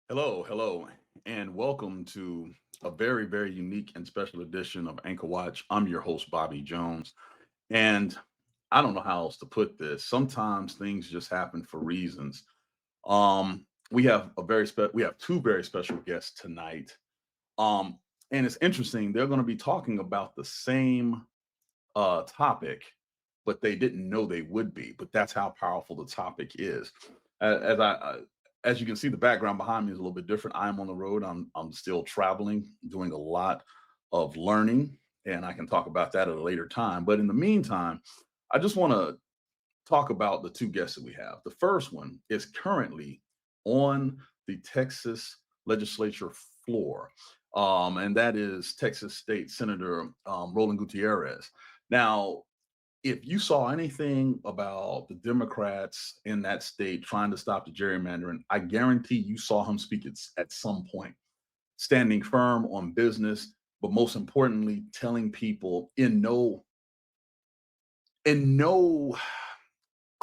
Hello, and welcome to a very, very unique and special edition of Anchor Watch. I'm your host, Bobby Jones, and I don't know how else to put this. Sometimes things just happen for reasons. We have two very special guests tonight. Um, and it's interesting. They're going to be talking about the same topic, but they didn't know they would be. But that's how powerful the topic is. As you can see, the background behind me is a little bit different. I'm on the road. I'm still traveling, doing a lot of learning, and I can talk about that at a later time. But in the meantime, I just want to talk about the two guests that we have. The first one is currently on the Texas legislature floor, and that is Texas State Senator Roland Gutierrez. Now, if you saw anything about the Democrats in that state trying to stop the gerrymandering, I guarantee you saw him speak at some point, standing firm on business, but most importantly, telling people in no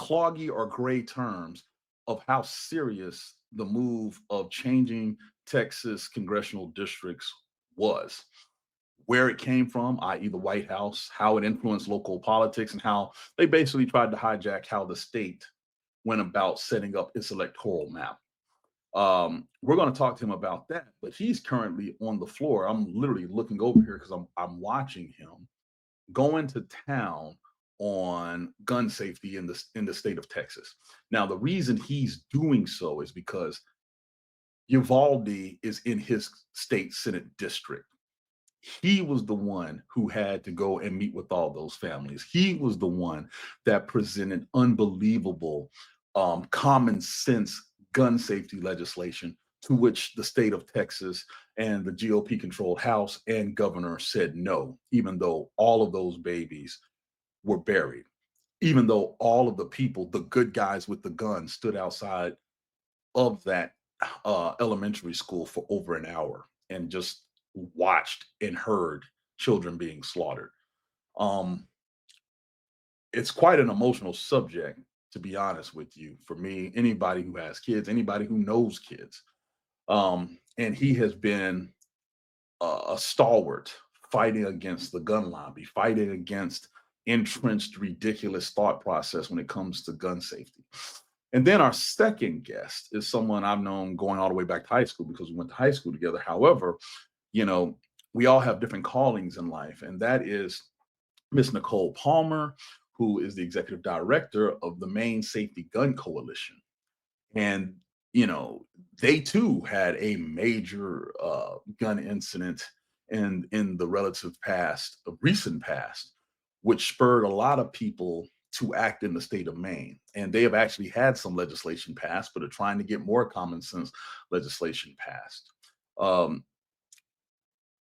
cloggy or gray terms of how serious the move of changing Texas congressional districts was, where it came from, i.e., the White House, how it influenced local politics, and how they basically tried to hijack how the state went about setting up its electoral map. We're going to talk to him about that, but he's currently on the floor. I'm literally looking over here because I'm watching him going to town on gun safety in the state of Texas. Now, the reason he's doing so is because Uvalde is in his state senate district. He was the one who had to go and meet with all those families. He was the one that presented unbelievable common sense gun safety legislation to which the state of Texas and the GOP controlled House and governor said no, even though all of those babies were buried, even though all of the people, the good guys with the guns, stood outside of that elementary school for over an hour and just watched and heard children being slaughtered. Um, it's quite an emotional subject, to be honest with you. For me, anybody who has kids, anybody who knows kids, and he has been a stalwart fighting against the gun lobby, fighting against entrenched, ridiculous thought process when it comes to gun safety. And then our second guest is someone I've known going all the way back to high school because we went to high school together. However, you know, we all have different callings in life, and that is Miss Nicole Palmer, who is the executive director of the Maine Safety Gun Coalition. And, you know, they too had a major gun incident in the relative past, recent past, which spurred a lot of people to act in the state of Maine. And they have actually had some legislation passed, but are trying to get more common sense legislation passed. Um,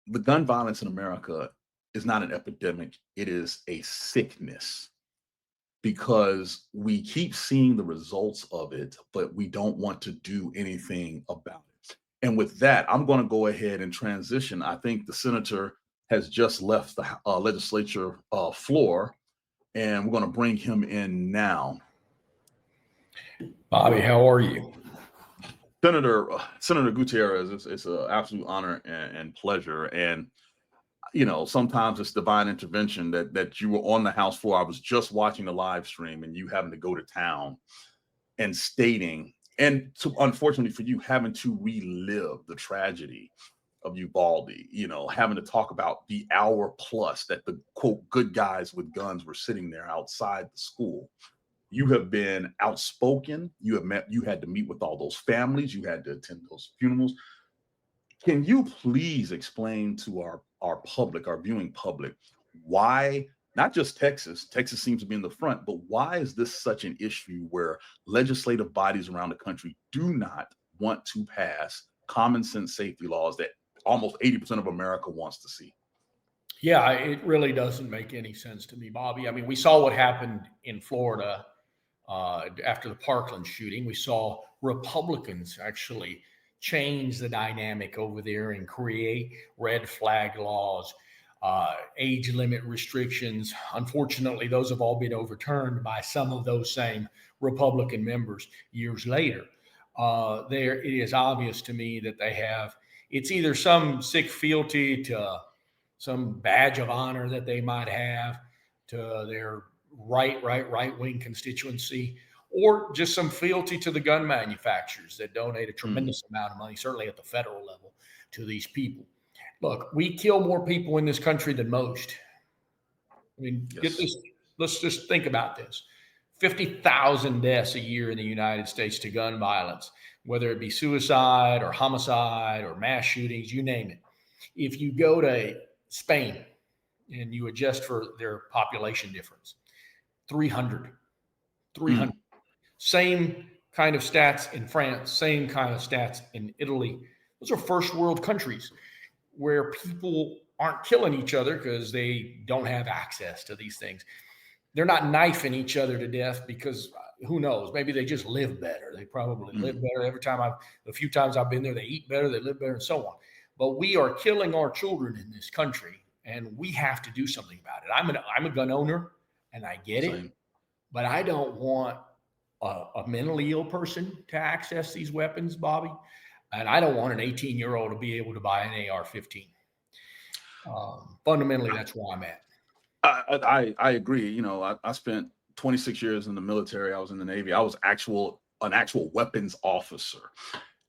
the gun violence in America is not an epidemic, it is a sickness because we keep seeing the results of it, but we don't want to do anything about it. And with that, I'm going to go ahead and transition. I think the senator has just left the legislature floor, and we're going to bring him in now. Bobby, how are you? Senator Gutierrez, it's an absolute honor and pleasure. And sometimes it's divine intervention that you were on the House floor. I was just watching the live stream, and you having to go to town and stating, and unfortunately for you, having to relive the tragedy of Uvalde, having to talk about the hour plus that the quote good guys with guns were sitting there outside the school. You have been outspoken. You had to meet with all those families. You had to attend those funerals. Can you please explain to our public, our viewing public, why not just Texas? Texas seems to be in the front, but why is this such an issue where legislative bodies around the country do not want to pass common sense safety laws that almost 80% of America wants to see? Yeah, it really doesn't make any sense to me, Bobby. I mean, we saw what happened in Florida after the Parkland shooting. We saw Republicans actually change the dynamic over there and create red flag laws, age limit restrictions. Unfortunately, those have all been overturned by some of those same Republican members years later. there it is obvious to me that they have, it's either some sick fealty to some badge of honor that they might have to their right wing constituency, or just some fealty to the gun manufacturers that donate a tremendous amount of money, certainly at the federal level, to these people. Look, we kill more people in this country than most. I mean, get Yes. this. Let's just think about this. 50,000 deaths a year in the United States to gun violence, whether it be suicide or homicide or mass shootings, you name it. If you go to Spain and you adjust for their population difference, 300. Same kind of stats in France, same kind of stats in Italy. Those are first world countries where people aren't killing each other because they don't have access to these things. They're not knifing each other to death because who knows, maybe they just live better. They probably live better. A few times I've been there, they eat better, they live better, and so on. But we are killing our children in this country, and we have to do something about it. I'm a gun owner, and I get it, but I don't want a mentally ill person to access these weapons, Bobby, and I don't want an 18-year-old to be able to buy an AR-15. Fundamentally, that's where I'm at. I agree. You know, I spent 26 years in the military. I was in the Navy. I was an actual weapons officer.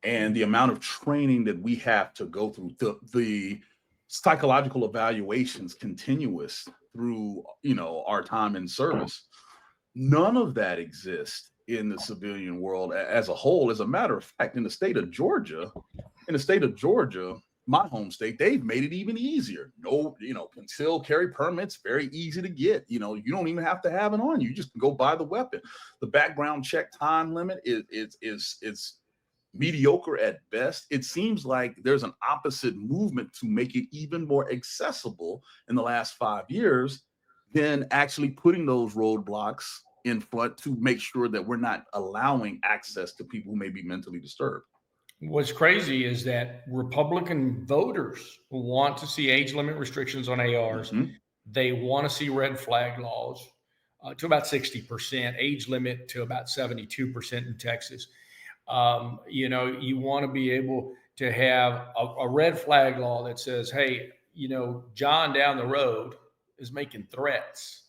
And the amount of training that we have to go through, the psychological evaluations continuous through, you know, our time in service, none of that exists in the civilian world as a whole. As a matter of fact, in the state of Georgia, my home state, they've made it even easier. No, you know, concealed carry permits, very easy to get. You know, you don't even have to have it on you. You just can go buy the weapon. The background check time limit is mediocre at best. It seems like there's an opposite movement to make it even more accessible in the last 5 years than actually putting those roadblocks in front to make sure that we're not allowing access to people who may be mentally disturbed. What's crazy is that Republican voters want to see age limit restrictions on ARs. They want to see red flag laws to about 60%, age limit to about 72% in Texas. You know, you want to be able to have a red flag law that says, hey, you know, John down the road is making threats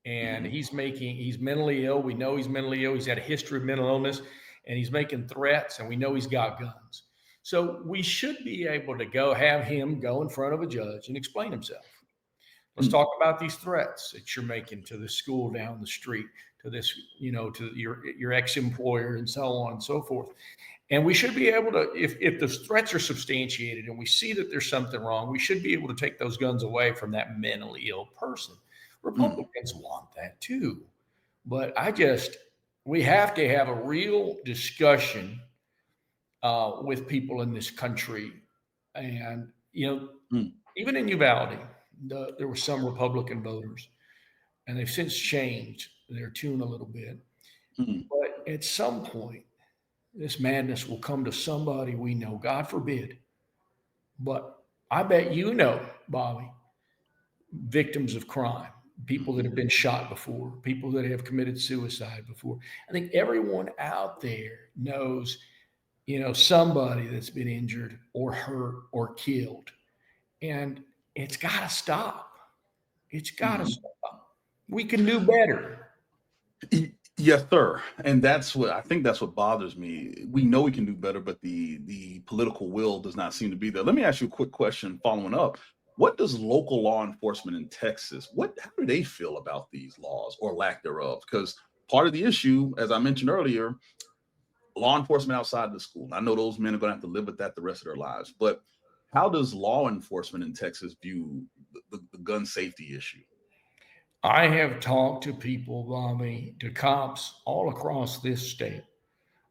and he's mentally ill. We know he's mentally ill. He's had a history of mental illness and he's making threats and we know he's got guns. So we should be able to have him go in front of a judge and explain himself. Let's talk about these threats that you're making to the school down the street, to this, you know, to your ex-employer and so on and so forth. And we should be able to, if the threats are substantiated and we see that there's something wrong, we should be able to take those guns away from that mentally ill person. Republicans want that too. But we have to have a real discussion with people in this country. And, you know, even in Uvalde, there were some Republican voters, and they've since changed their tune a little bit. But at some point, this madness will come to somebody we know, God forbid. But I bet you know, Bobby, victims of crime, people that have been shot before, people that have committed suicide before. I think everyone out there knows, you know, somebody that's been injured or hurt or killed. And it's got to stop. It's got to stop. We can do better. Yes, sir. And that's what bothers me. We know we can do better, but the political will does not seem to be there. Let me ask you a quick question following up. What does local law enforcement in Texas, how do they feel about these laws or lack thereof? Because part of the issue, as I mentioned earlier, law enforcement outside the school. I know those men are going to have to live with that the rest of their lives, but how does law enforcement in Texas view the gun safety issue? I have talked to people, Bobby, to cops all across this state,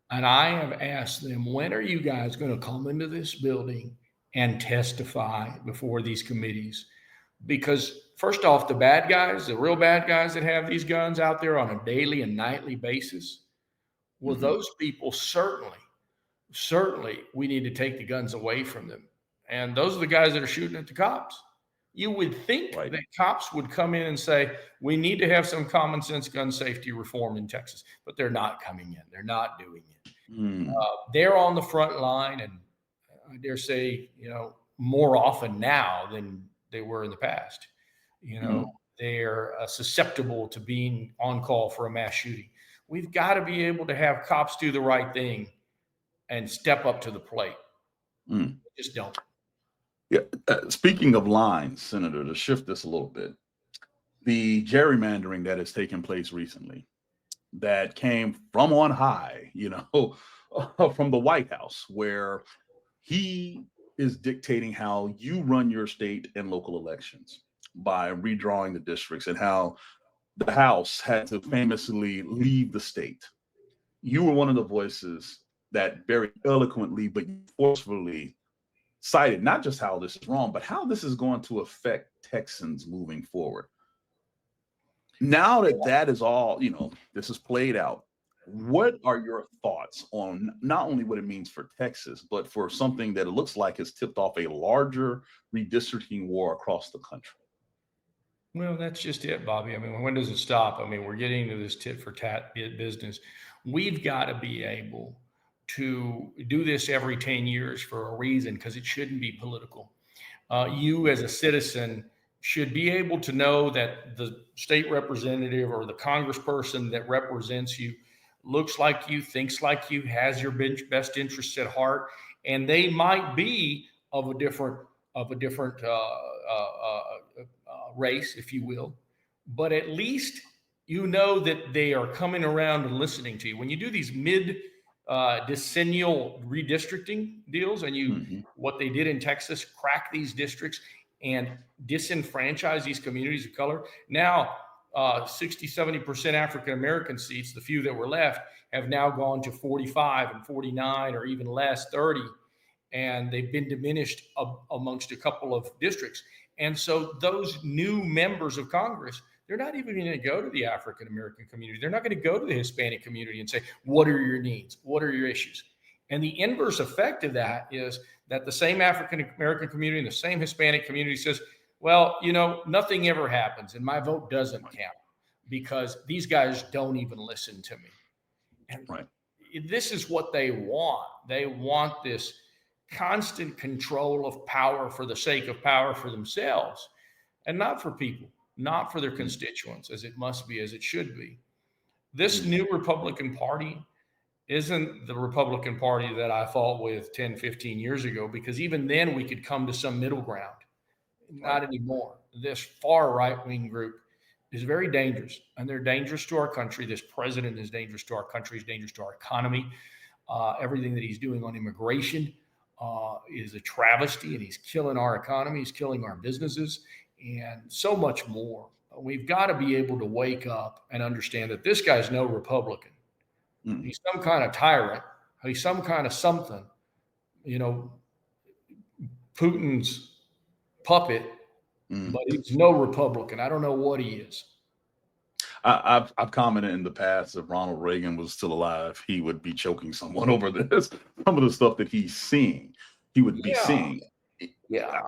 and I have asked them, when are you guys going to come into this building and testify before these committees? Because first off, the bad guys, the real bad guys that have these guns out there on a daily and nightly basis, well, those people certainly we need to take the guns away from them. And those are the guys that are shooting at the cops. You would think that cops would come in and say, we need to have some common sense gun safety reform in Texas, but they're not coming in. They're not doing it. Mm, They're on the front line, and I dare say, more often now than they were in the past. mm, They're susceptible to being on call for a mass shooting. We've got to be able to have cops do the right thing and step up to the plate. mm. They just don't. Yeah. Speaking of lines, Senator, to shift this a little bit, the gerrymandering that has taken place recently, that came from on high, from the White House, where he is dictating how you run your state and local elections by redrawing the districts, and how the House had to famously leave the state. You were one of the voices that very eloquently but forcefully cited not just how this is wrong, but how this is going to affect Texans moving forward. Now that that is all, this is played out, what are your thoughts on not only what it means for Texas, but for something that it looks like has tipped off a larger redistricting war across the country? Well, that's just it, Bobby. I mean, when does it stop? I mean, we're getting into this tit for tat business. We've got to be able to do this every 10 years for a reason, because it shouldn't be political. You, as a citizen, should be able to know that the state representative or the congressperson that represents you looks like you, thinks like you, has your best interests at heart, and they might be of a different race, if you will, but at least you know that they are coming around and listening to you. When you do these decennial redistricting deals, and Hmm. what they did in Texas, crack these districts and disenfranchise these communities of color. Now, 60, 70% African American seats, the few that were left, have now gone to 45 and 49, or even less, 30. And they've been diminished amongst a couple of districts. And so those new members of Congress, they're not even going to go to the African American community. They're not going to go to the Hispanic community and say, what are your needs? What are your issues? And the inverse effect of that is that the same African American community and the same Hispanic community says, well, nothing ever happens and my vote doesn't count because these guys don't even listen to me. And Right. this is what they want. They want this constant control of power for the sake of power for themselves, and not for people, not for their constituents, as it must be, as it should be. This new Republican Party isn't the Republican Party that I fought with 10, 15 years ago, because even then we could come to some middle ground. Not Right. anymore. This far right-wing group is very dangerous, and they're dangerous to our country. This president is dangerous to our country, is dangerous to our economy. Everything that he's doing on immigration is a travesty, and he's killing our economy. He's killing our businesses, and so much more. We've got to be able to wake up and understand that this guy's no Republican. Mm. He's some kind of tyrant. He's some kind of something, Putin's puppet, Mm. but he's no Republican. I don't know what he is. I've commented in the past, if Ronald Reagan was still alive, he would be choking someone over this. Some of the stuff that he's seeing, he would be Yeah, seeing. yeah.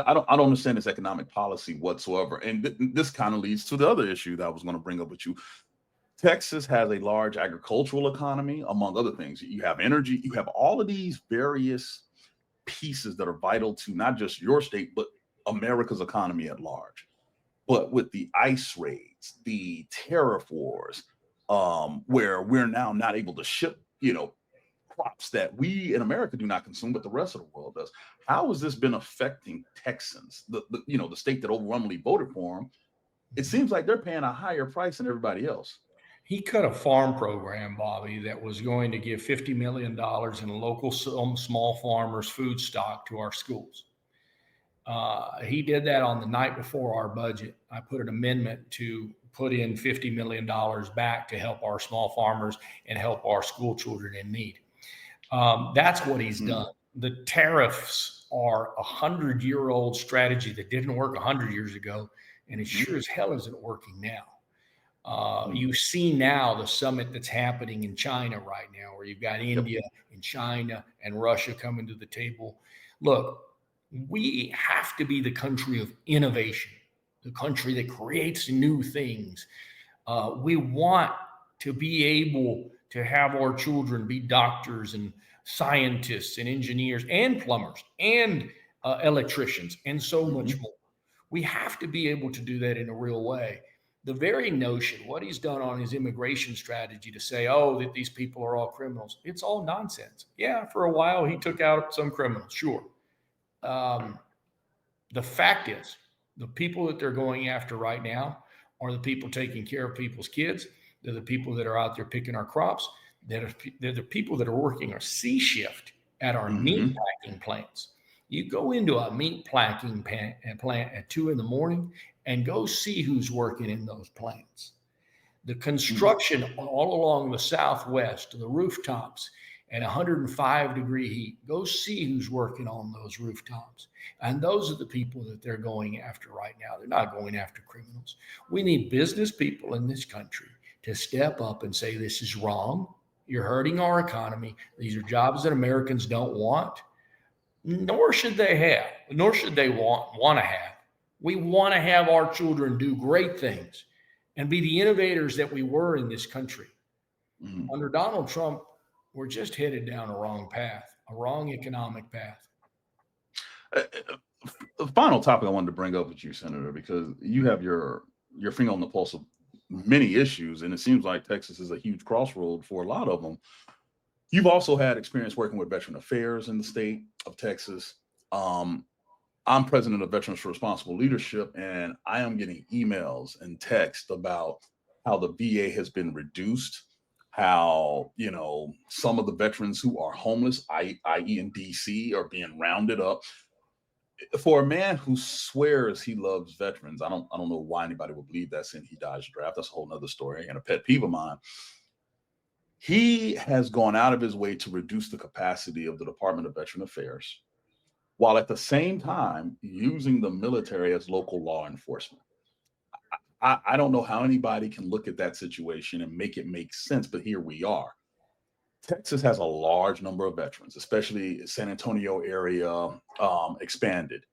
I don't understand his economic policy whatsoever. And this kind of leads to the other issue that I was going to bring up with you. Texas has a large agricultural economy, among other things. You have energy, you have all of these various pieces that are vital to not just your state, but America's economy at large. But with the ICE raids, the tariff wars, where we're now not able to ship, crops that we in America do not consume, but the rest of the world does. How has this been affecting Texans, the state that overwhelmingly voted for him? It seems like they're paying a higher price than everybody else. He cut a farm program, Bobby, that was going to give $50 million in local small farmers' food stock to our schools. He did that on the night before our budget. I put an amendment to put in $50 million back to help our small farmers and help our school children in need. That's what he's done. The tariffs are 100-year-old strategy that didn't work 100 years ago, and it sure as hell isn't working now. You see now the summit that's happening in China right now, where you've got India and China and Russia coming to the table. Look, we have to be the country of innovation, the country that creates new things. We want to be able to have our children be doctors and scientists and engineers and plumbers and electricians and so much more. We have to be able to do that in a real way. The very notion, what he's done on his immigration strategy to say, oh, that these people are all criminals, it's all nonsense. Yeah, for a while he took out some criminals, sure. The fact is, the people that they're going after right now are the people taking care of people's kids. They're the people that are out there picking our crops. They're the people that are working our C shift at our meat packing plants. You go into a meat packing plant at 2 a.m. and go see who's working in those plants. The construction all along the Southwest, the rooftops, at 105-degree heat. Go see who's working on those rooftops. And those are the people that they're going after right now. They're not going after criminals. We need business people in this country to step up and say, this is wrong. You're hurting our economy. These are jobs that Americans don't want, nor should they have, nor should they want to have. We want to have our children do great things and be the innovators that we were in this country. Under Donald Trump, we're just headed down a wrong path, a wrong economic path. The final topic I wanted to bring up with you, Senator, because you have your finger on the pulse of many issues, and it seems like Texas is a huge crossroad for a lot of them. You've also had experience working with Veteran Affairs in the state of Texas. I'm president of Veterans for Responsible Leadership, and I am getting emails and texts about how the VA has been reduced, how, some of the veterans who are homeless, i.e. in DC, are being rounded up. For a man who swears he loves veterans, I don't know why anybody would believe that's in he dies draft. That's a whole nother story and a pet peeve of mine. He has gone out of his way to reduce the capacity of the Department of Veteran Affairs, while at the same time using the military as local law enforcement. I don't know how anybody can look at that situation and make it make sense, but here we are. Texas has a large number of veterans, especially San Antonio area expanded.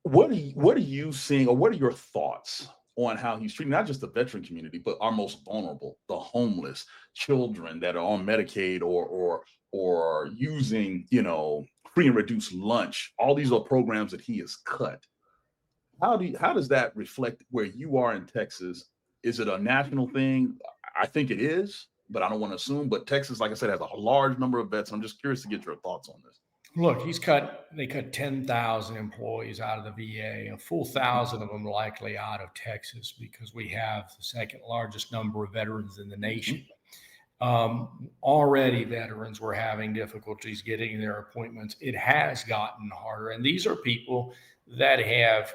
What are you seeing, or what are your thoughts on how he's treating not just the veteran community, but our most vulnerable, the homeless, children that are on Medicaid or using, free and reduced lunch? All these are programs that he has cut. How does that reflect where you are in Texas? Is it a national thing? I think it is, but I don't want to assume. But Texas, like I said, has a large number of vets. I'm just curious to get your thoughts on this. Look, they cut 10,000 employees out of the VA, a full 1,000 of them likely out of Texas, because we have the second largest number of veterans in the nation. Already veterans were having difficulties getting their appointments. It has gotten harder. And these are people that have,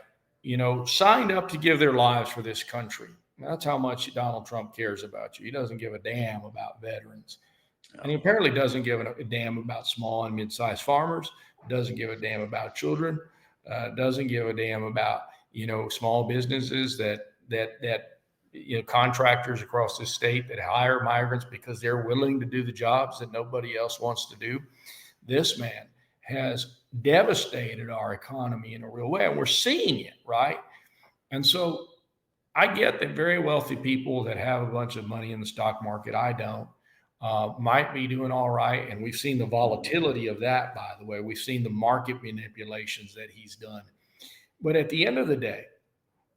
signed up to give their lives for this country. That's how much Donald Trump cares about you. He doesn't give a damn about veterans. And he apparently doesn't give a damn about small and mid-sized farmers, doesn't give a damn about children, doesn't give a damn about, small businesses that contractors across the state that hire migrants because they're willing to do the jobs that nobody else wants to do. This man has devastated our economy in a real way, and we're seeing it, right? And so I get that very wealthy people that have a bunch of money in the stock market, I don't, might be doing all right. And we've seen the volatility of that, by the way. We've seen the market manipulations that he's done. But at the end of the day,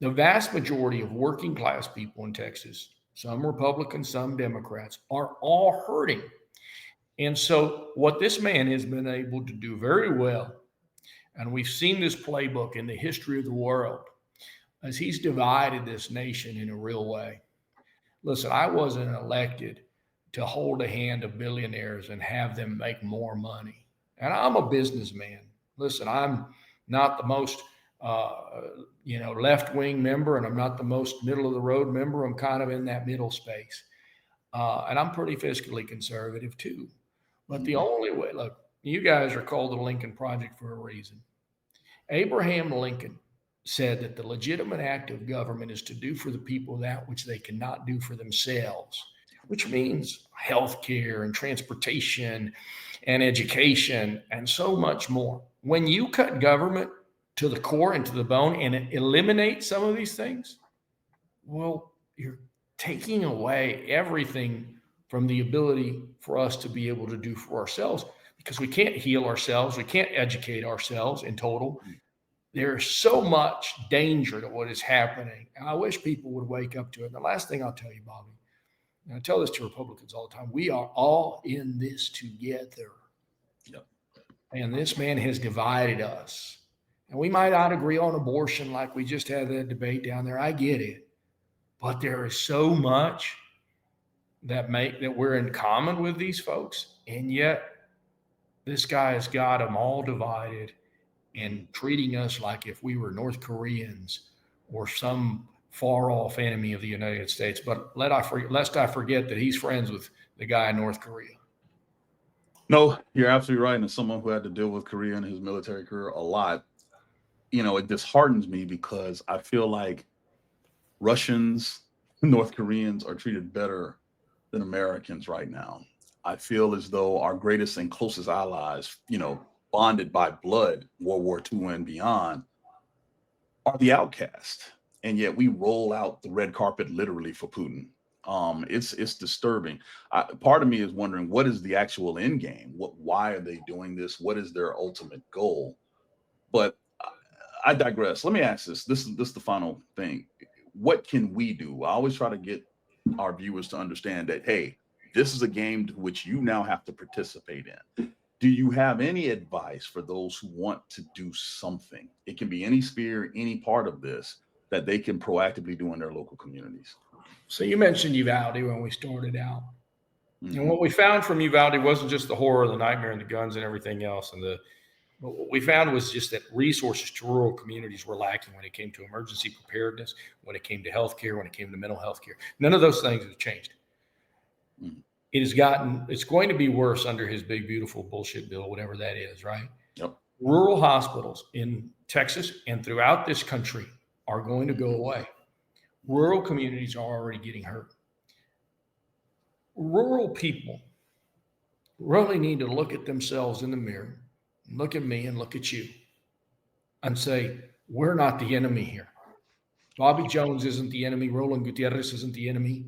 the vast majority of working class people in Texas, some Republicans, some Democrats, are all hurting. And so what this man has been able to do very well, and we've seen this playbook in the history of the world, as he's divided this nation in a real way. Listen, I wasn't elected to hold a hand of billionaires and have them make more money. And I'm a businessman. Listen, I'm not the most, left-wing member, and I'm not the most middle-of-the-road member. I'm kind of in that middle space. And I'm pretty fiscally conservative too. But the only way, look, you guys are called the Lincoln Project for a reason. Abraham Lincoln said that the legitimate act of government is to do for the people that which they cannot do for themselves, which means healthcare and transportation and education and so much more. When you cut government to the core and to the bone and eliminate some of these things, well, you're taking away everything from the ability for us to be able to do for ourselves, because we can't heal ourselves. We can't educate ourselves in total. There's so much danger to what is happening. And I wish people would wake up to it. And the last thing I'll tell you, Bobby, and I tell this to Republicans all the time, we are all in this together. Yep. And this man has divided us. And we might not agree on abortion like we just had that debate down there. I get it. But there is so much that we're in common with these folks. And yet this guy has got them all divided and treating us like if we were North Koreans or some far off enemy of the United States. But lest I forget that he's friends with the guy in North Korea. No, you're absolutely right. And as someone who had to deal with Korea in his military career a lot, it disheartens me because I feel like Russians, North Koreans are treated better than Americans right now. I feel as though our greatest and closest allies, bonded by blood, World War II and beyond, are the outcast. And yet we roll out the red carpet literally for Putin. It's disturbing. Part of me is wondering, what is the actual end game? Why are they doing this? What is their ultimate goal? But I digress. Let me ask this. This is the final thing. What can we do? I always try to get our viewers to understand that, hey, this is a game to which you now have to participate in. Do you have any advice for those who want to do something? It can be any sphere, any part of this that they can proactively do in their local communities. So you mentioned Uvalde when we started out. Mm-hmm. And what we found from Uvalde wasn't just the horror, the nightmare, and the guns and everything else. But what we found was just that resources to rural communities were lacking when it came to emergency preparedness, when it came to healthcare, when it came to mental health care. None of those things have changed. Mm-hmm. It's going to be worse under his big, beautiful bullshit bill, whatever that is, right? Yep. Rural hospitals in Texas and throughout this country are going to go away. Rural communities are already getting hurt. Rural people really need to look at themselves in the mirror, look at me and look at you and say, we're not the enemy here. Bobby Jones isn't the enemy. Roland Gutierrez isn't the enemy.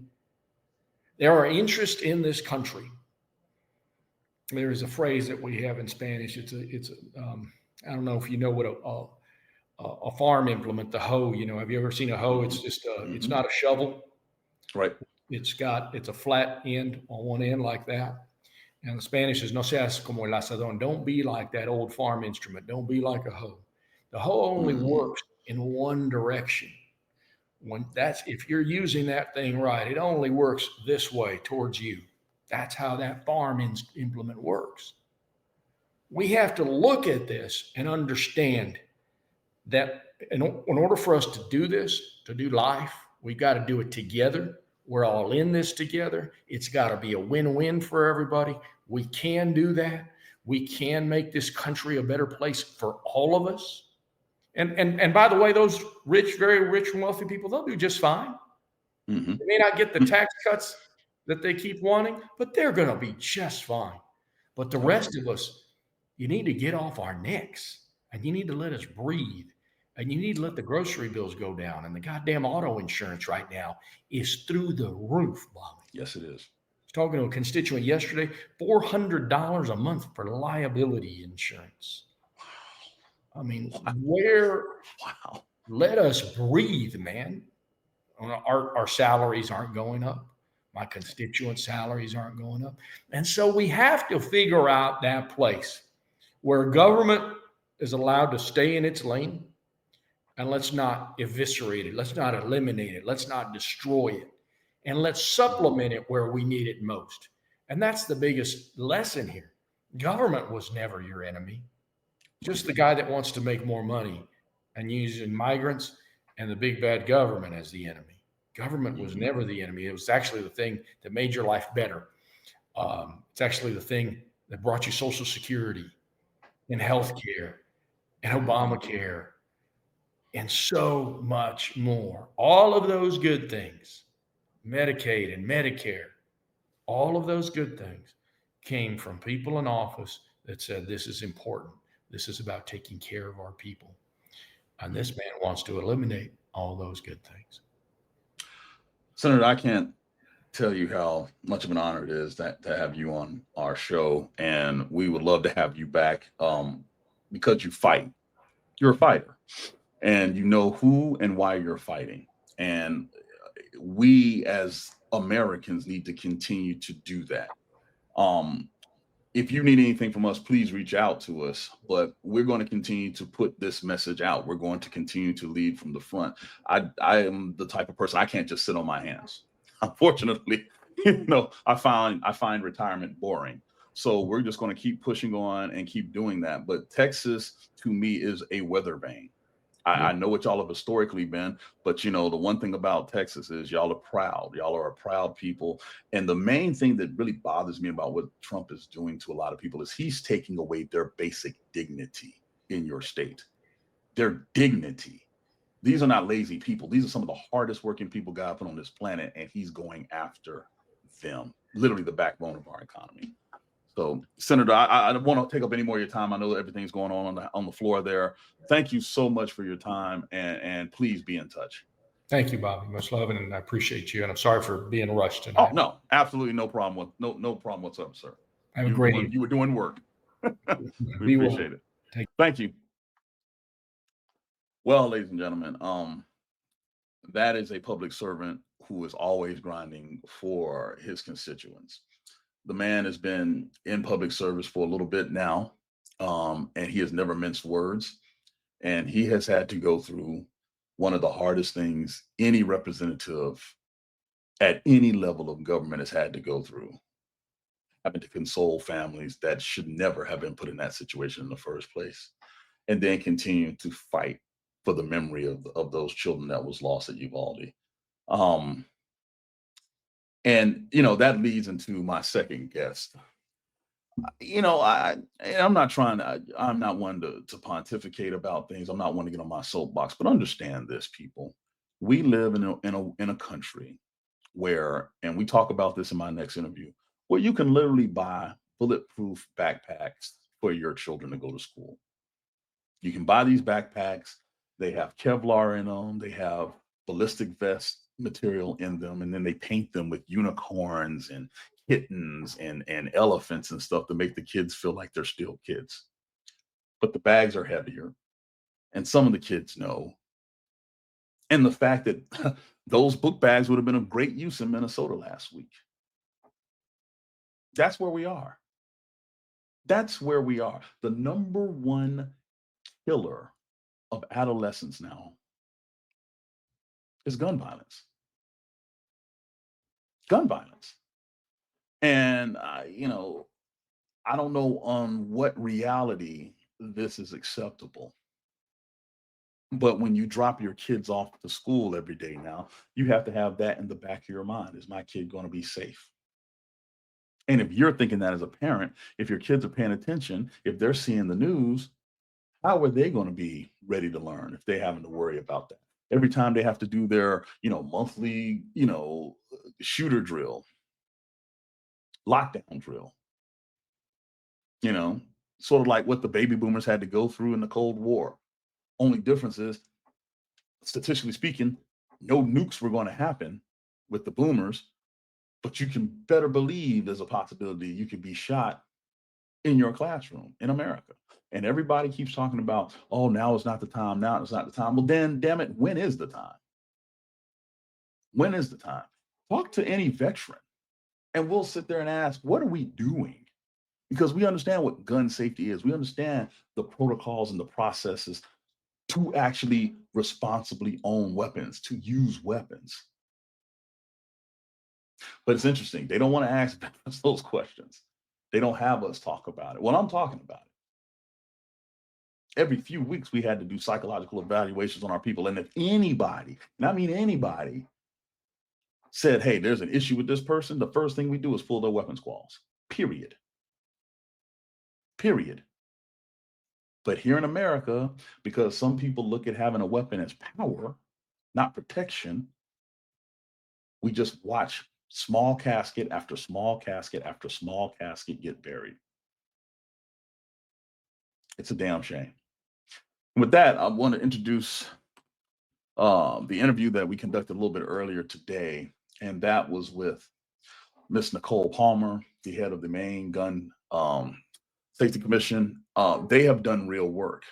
There are interests in this country. There is a phrase that we have in Spanish. I don't know if you know what a farm implement, the hoe, have you ever seen a hoe? It's just it's not a shovel. Right. It's a flat end on one end like that. And the Spanish is no seas como el asadón. Don't be like that old farm instrument. Don't be like a hoe. The hoe only works in one direction. If you're using that thing right, it only works this way towards you. That's how that farm implement works. We have to look at this and understand that in order for us to do this, to do life, we've got to do it together. We're all in this together. It's got to be a win-win for everybody. We can do that. We can make this country a better place for all of us. And by the way, those rich, very rich and wealthy people, they'll do just fine. Mm-hmm. They may not get the tax cuts that they keep wanting, but they're going to be just fine. But the rest of us, you need to get off our necks and you need to let us breathe. And you need to let the grocery bills go down. And the goddamn auto insurance right now is through the roof, Bobby. Yes, it is. I was talking to a constituent yesterday, $400 a month for liability insurance. I mean, wow. Let us breathe, man. Our salaries aren't going up. My constituents' salaries aren't going up. And so we have to figure out that place where government is allowed to stay in its lane. And let's not eviscerate it. Let's not eliminate it. Let's not destroy it. And let's supplement it where we need it most. And that's the biggest lesson here. Government was never your enemy. Just the guy that wants to make more money and using migrants and the big bad government as the enemy. Government was never the enemy. It was actually the thing that made your life better. It's actually the thing that brought you Social Security and healthcare and Obamacare and so much more. All of those good things, Medicaid and Medicare, all of those good things came from people in office that said, this is important. This is about taking care of our people. And this man wants to eliminate all those good things. Senator, I can't tell you how much of an honor it is that to have you on our show, and we would love to have you back because you fight. You're a fighter, and you know who and why you're fighting. And we as Americans need to continue to do that. Um, if you need anything from us, please reach out to us. But we're going to continue to put this message out. We're going to continue to lead from the front. I am the type of person, I can't just sit on my hands. Unfortunately, I find retirement boring. So we're just going to keep pushing on and keep doing that. But Texas to me is a weather vane. Yeah. I know what y'all have historically been, but the one thing about Texas is y'all are proud. Y'all are a proud people. And the main thing that really bothers me about what Trump is doing to a lot of people is he's taking away their basic dignity in your state, their dignity. These are not lazy people. These are some of the hardest working people God put on this planet, and he's going after them, literally the backbone of our economy. So, Senator, I don't want to take up any more of your time. I know that everything's going on the floor there. Thank you so much for your time, and please be in touch. Thank you, Bobby. Much love, and I appreciate you. And I'm sorry for being rushed Oh tonight. no, absolutely no problem no problem whatsoever, sir. Have a great evening. You were doing work. We Be well. appreciate it. Thank you. Well, ladies and gentlemen, that is a public servant who is always grinding for his constituents. The man has been in public service for a little bit now, and he has never minced words. And he has had to go through one of the hardest things any representative at any level of government has had to go through, having to console families that should never have been put in that situation in the first place, and then continue to fight for the memory of those children that was lost at Uvalde. Um, and that leads into my second guest. I'm not one to pontificate about things. I'm not one to get on my soapbox, but understand this, people. We live in a country where, and we talk about this in my next interview, where you can literally buy bulletproof backpacks for your children to go to school. You can buy these backpacks. They have Kevlar in them. They have ballistic vest material in them, and then they paint them with unicorns and kittens and elephants and stuff to make the kids feel like they're still kids. But the bags are heavier, and some of the kids know. And the fact that those book bags would have been of great use in Minnesota last week. That's where we are. That's where we are. The number one killer of adolescents now is gun violence. Gun violence. And, I don't know on what reality this is acceptable. But when you drop your kids off to school every day now, you have to have that in the back of your mind. Is my kid going to be safe? And if you're thinking that as a parent, if your kids are paying attention, if they're seeing the news, how are they going to be ready to learn if they're having to worry about that? Every time they have to do their, monthly, shooter drill, lockdown drill, you know, sort of like what the baby boomers had to go through in the Cold War. Only difference is, statistically speaking, no nukes were going to happen with the boomers, but you can better believe there's a possibility you could be shot in your classroom in America. And everybody keeps talking about, oh, now is not the time. Now is not the time. Well, then, damn it, when is the time? When is the time? Talk to any veteran, and we'll sit there and ask, what are we doing? Because we understand what gun safety is. We understand the protocols and the processes to actually responsibly own weapons, to use weapons. But it's interesting. They don't want to ask us those questions. They don't have us talk about it. Well, I'm talking about it. Every few weeks, we had to do psychological evaluations on our people. And if anybody, and I mean anybody, said, hey, there's an issue with this person, the first thing we do is pull their weapons clause. Period. Period. But here in America, because some people look at having a weapon as power, not protection, we just watch small casket after small casket after small casket get buried. It's a damn shame. And with that, I want to introduce the interview that we conducted a little bit earlier today, and that was with Miss Nicole Palmer, the head of the Maine Gun Safety Commission, they have done real work.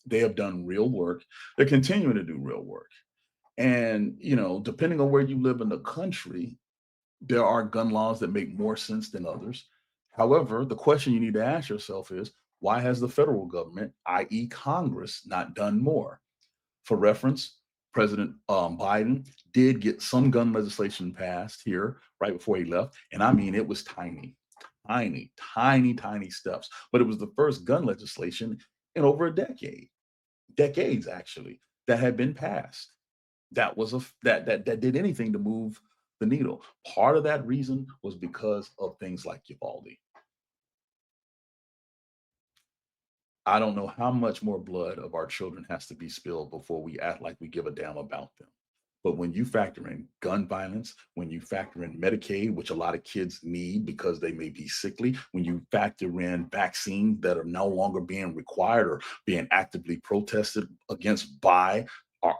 They have done real work. They're continuing to do real work. And, depending on where you live in the country, there are gun laws that make more sense than others. However, the question you need to ask yourself is, why has the federal government, i.e. Congress, not done more? For reference, President Biden did get some gun legislation passed here right before he left. And I mean, it was tiny, tiny, tiny, tiny steps. But it was the first gun legislation in over a decades actually, that had been passed. That was that did anything to move the needle. Part of that reason was because of things like Uvalde. I don't know how much more blood of our children has to be spilled before we act like we give a damn about them. But when you factor in gun violence, when you factor in Medicaid, which a lot of kids need because they may be sickly, when you factor in vaccines that are no longer being required or being actively protested against by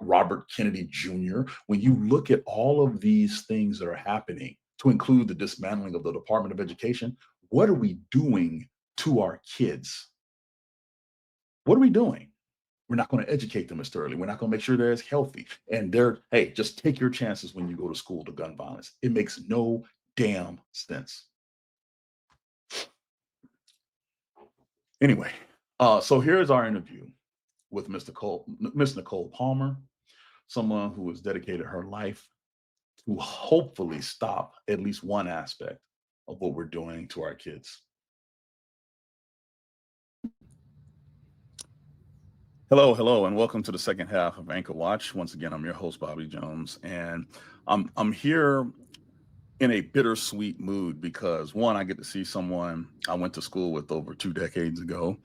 Robert Kennedy Jr., when you look at all of these things that are happening, to include the dismantling of the Department of Education, what are we doing to our kids? What are we doing? We're not going to educate them as thoroughly. We're not going to make sure they're as healthy. And hey, just take your chances when you go to school to gun violence. It makes no damn sense. Anyway, so here's our interview with Miss Nicole Palmer, someone who has dedicated her life to hopefully stop at least one aspect of what we're doing to our kids. Hello, and welcome to the second half of Anchor Watch. Once again, I'm your host, Bobby Jones, and I'm here in a bittersweet mood because, one, I get to see someone I went to school with over 2 decades ago,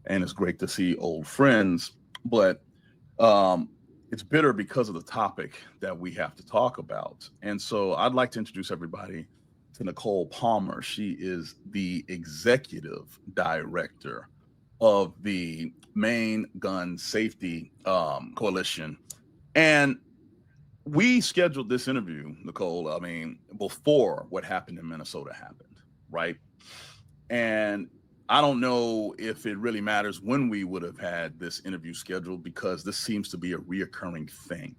and it's great to see old friends, but it's bitter because of the topic that we have to talk about. And so I'd like to introduce everybody to Nicole Palmer. She is the executive director of the Maine Gun Safety Coalition. And we scheduled this interview, Nicole, before what happened in Minnesota happened, right? And I don't know if it really matters when we would have had this interview scheduled, because this seems to be a reoccurring thing.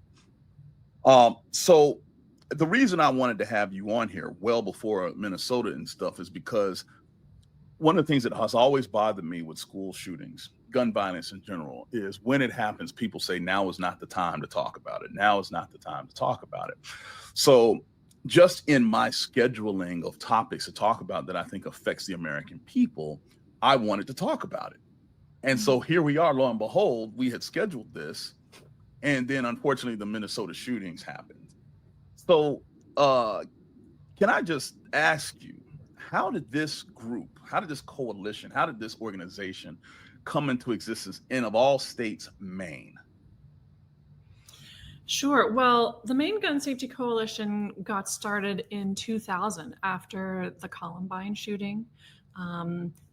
So the reason I wanted to have you on here well before Minnesota and stuff is because one of the things that has always bothered me with school shootings, gun violence in general, is when it happens, people say, now is not the time to talk about it. Now is not the time to talk about it. So just in my scheduling of topics to talk about that I think affects the American people, I wanted to talk about it. And so here we are, lo and behold, we had scheduled this. And then unfortunately, the Minnesota shootings happened. So can I just ask you, how did this group, how did this coalition, how did this organization come into existence in, of all states, Maine? Sure. Well, the Maine Gun Safety Coalition got started in 2000 after the Columbine shooting.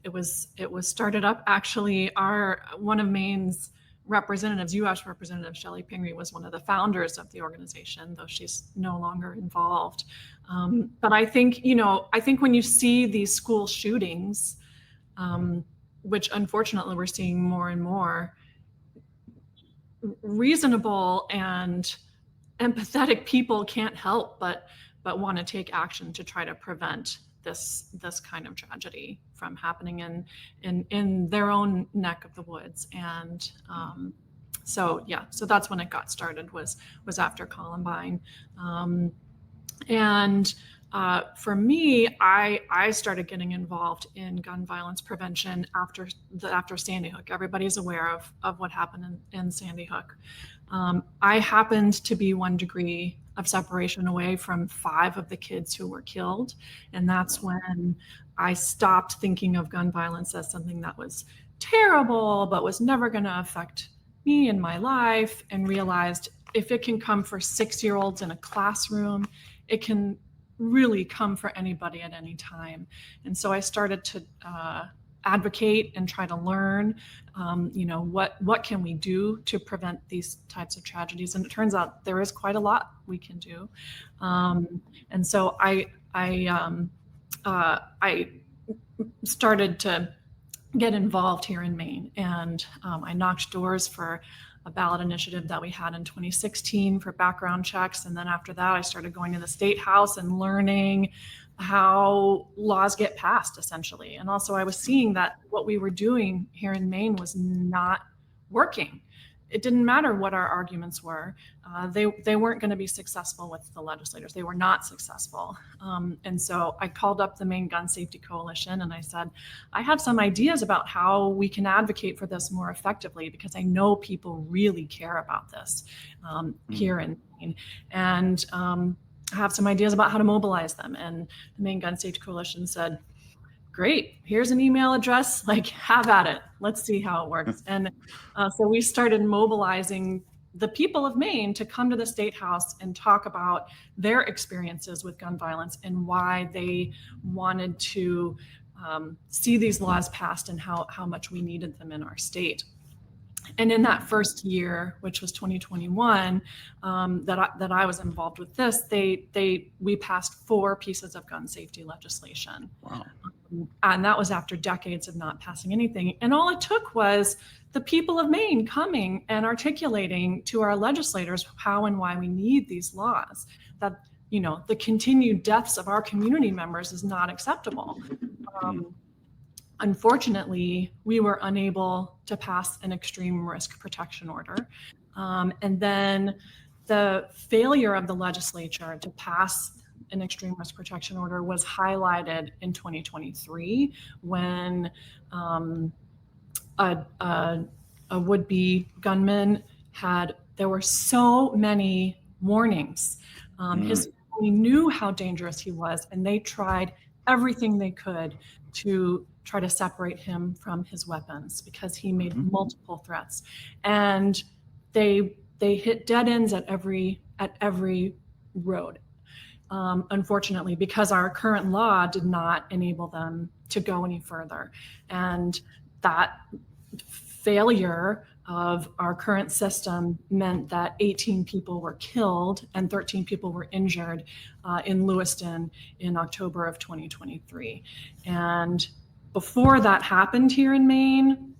It was started up, actually, one of Maine's representatives, U.S. Representative Shelley Pingree, was one of the founders of the organization, though she's no longer involved. But I think when you see these school shootings, which unfortunately we're seeing more and more, reasonable and empathetic people can't help but want to take action to try to prevent this kind of tragedy from happening in their own neck of the woods. And so that's when it got started, was after Columbine. For me, I started getting involved in gun violence prevention after Sandy Hook. Everybody's aware of what happened in Sandy Hook. I happened to be 1 degree of separation away from 5 of the kids who were killed. And that's when I stopped thinking of gun violence as something that was terrible, but was never going to affect me in my life, and realized if it can come for 6-year-olds in a classroom, it can really come for anybody at any time. And so I started to advocate and try to learn, what can we do to prevent these types of tragedies? And it turns out there is quite a lot we can do. And so I started to get involved here in Maine, and I knocked doors for a ballot initiative that we had in 2016 for background checks. And then after that, I started going to the state house and learning how laws get passed, essentially. And also I was seeing that what we were doing here in Maine was not working. It didn't matter what our arguments were. They weren't going to be successful with the legislators. They were not successful. And so I called up the Maine Gun Safety Coalition and I said, I have some ideas about how we can advocate for this more effectively, because I know people really care about this here in Maine. And I have some ideas about how to mobilize them. And the Maine Gun Safety Coalition said, great, here's an email address, like, have at it. Let's see how it works. And so we started mobilizing the people of Maine to come to the State House and talk about their experiences with gun violence and why they wanted to see these laws passed and how much we needed them in our state. And in that first year, which was 2021, that I was involved with this, we passed 4 pieces of gun safety legislation. Wow. And that was after decades of not passing anything. And all it took was the people of Maine coming and articulating to our legislators how and why we need these laws. That, you know, the continued deaths of our community members is not acceptable. Unfortunately, we were unable to pass an extreme risk protection order. And then the failure of the legislature to pass an extreme risk protection order was highlighted in 2023 when a would-be gunman there were so many warnings. His family knew how dangerous he was, and they tried everything they could to try to separate him from his weapons because he made multiple threats. And they hit dead ends at every road. Unfortunately, because our current law did not enable them to go any further. And that failure of our current system meant that 18 people were killed and 13 people were injured in Lewiston in October of 2023. And before that happened here in Maine,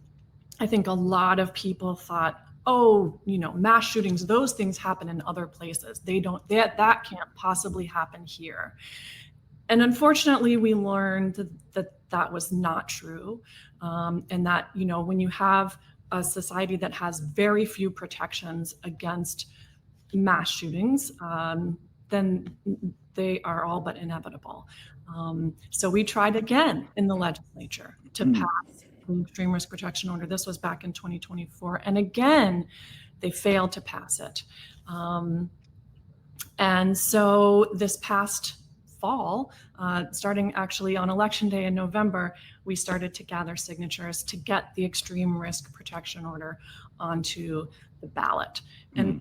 I think a lot of people thought, oh, you know, mass shootings, those things happen in other places. That can't possibly happen here. And unfortunately, we learned that was not true. And that, you know, when you have a society that has very few protections against mass shootings, then they are all but inevitable. So we tried again in the legislature to pass the extreme risk protection order. This was back in 2024. And again, they failed to pass it. And so this past fall, starting actually on Election Day in November, we started to gather signatures to get the extreme risk protection order onto the ballot. And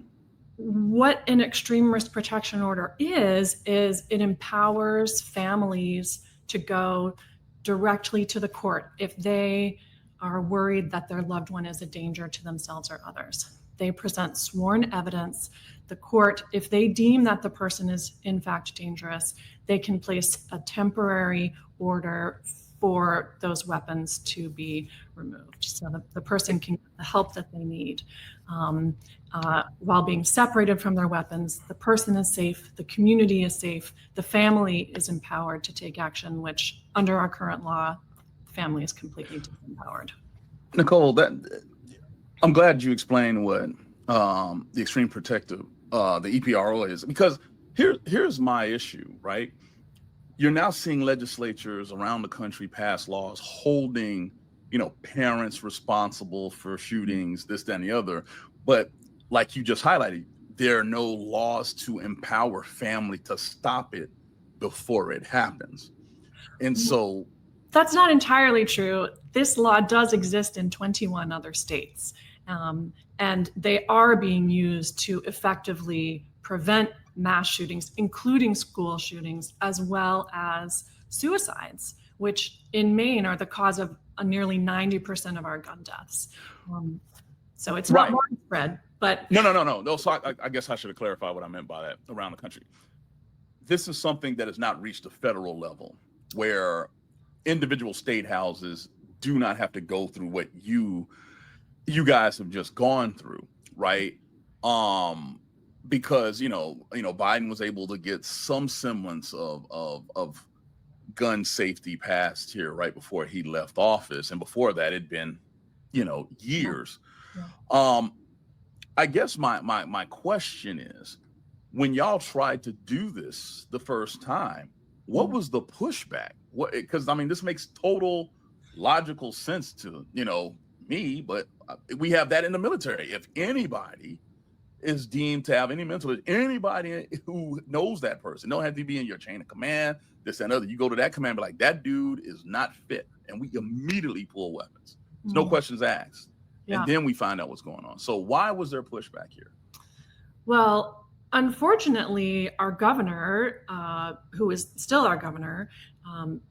what an extreme risk protection order is it empowers families to go directly to the court if they are worried that their loved one is a danger to themselves or others. They present sworn evidence. The court, if they deem that the person is in fact dangerous, they can place a temporary order for those weapons to be removed so that the person can get the help that they need. While being separated from their weapons, the person is safe, the community is safe, the family is empowered to take action, which under our current law, the family is completely disempowered. Nicole, I'm glad you explained what the extreme protective, the EPRO is, because here's my issue, right? You're now seeing legislatures around the country pass laws holding, you know, parents responsible for shootings, this, that, and the other. But like you just highlighted, there are no laws to empower family to stop it before it happens. And so that's not entirely true. This law does exist in 21 other states, and they are being used to effectively prevent mass shootings, including school shootings, as well as suicides, which in Maine are the cause of nearly 90% of our gun deaths. So it's not widespread, but no. So I guess I should have clarified what I meant by that around the country. this is something that has not reached a federal level where individual state houses do not have to go through what you guys have just gone through, right? Because Biden was able to get some semblance of gun safety passed here right before he left office, and before that it'd been years. Yeah. I guess my question is, when y'all tried to do this the first time, what was the pushback? Because this makes total logical sense to me, but we have that in the military. If anybody is deemed to have any mental, anybody who knows that person, don't have to be in your chain of command, this and other. You go to that command, be like, that dude is not fit, and we immediately pull weapons. There's no questions asked. Yeah. And then we find out what's going on. So why was there pushback here? Well, unfortunately, our governor, who is still our governor,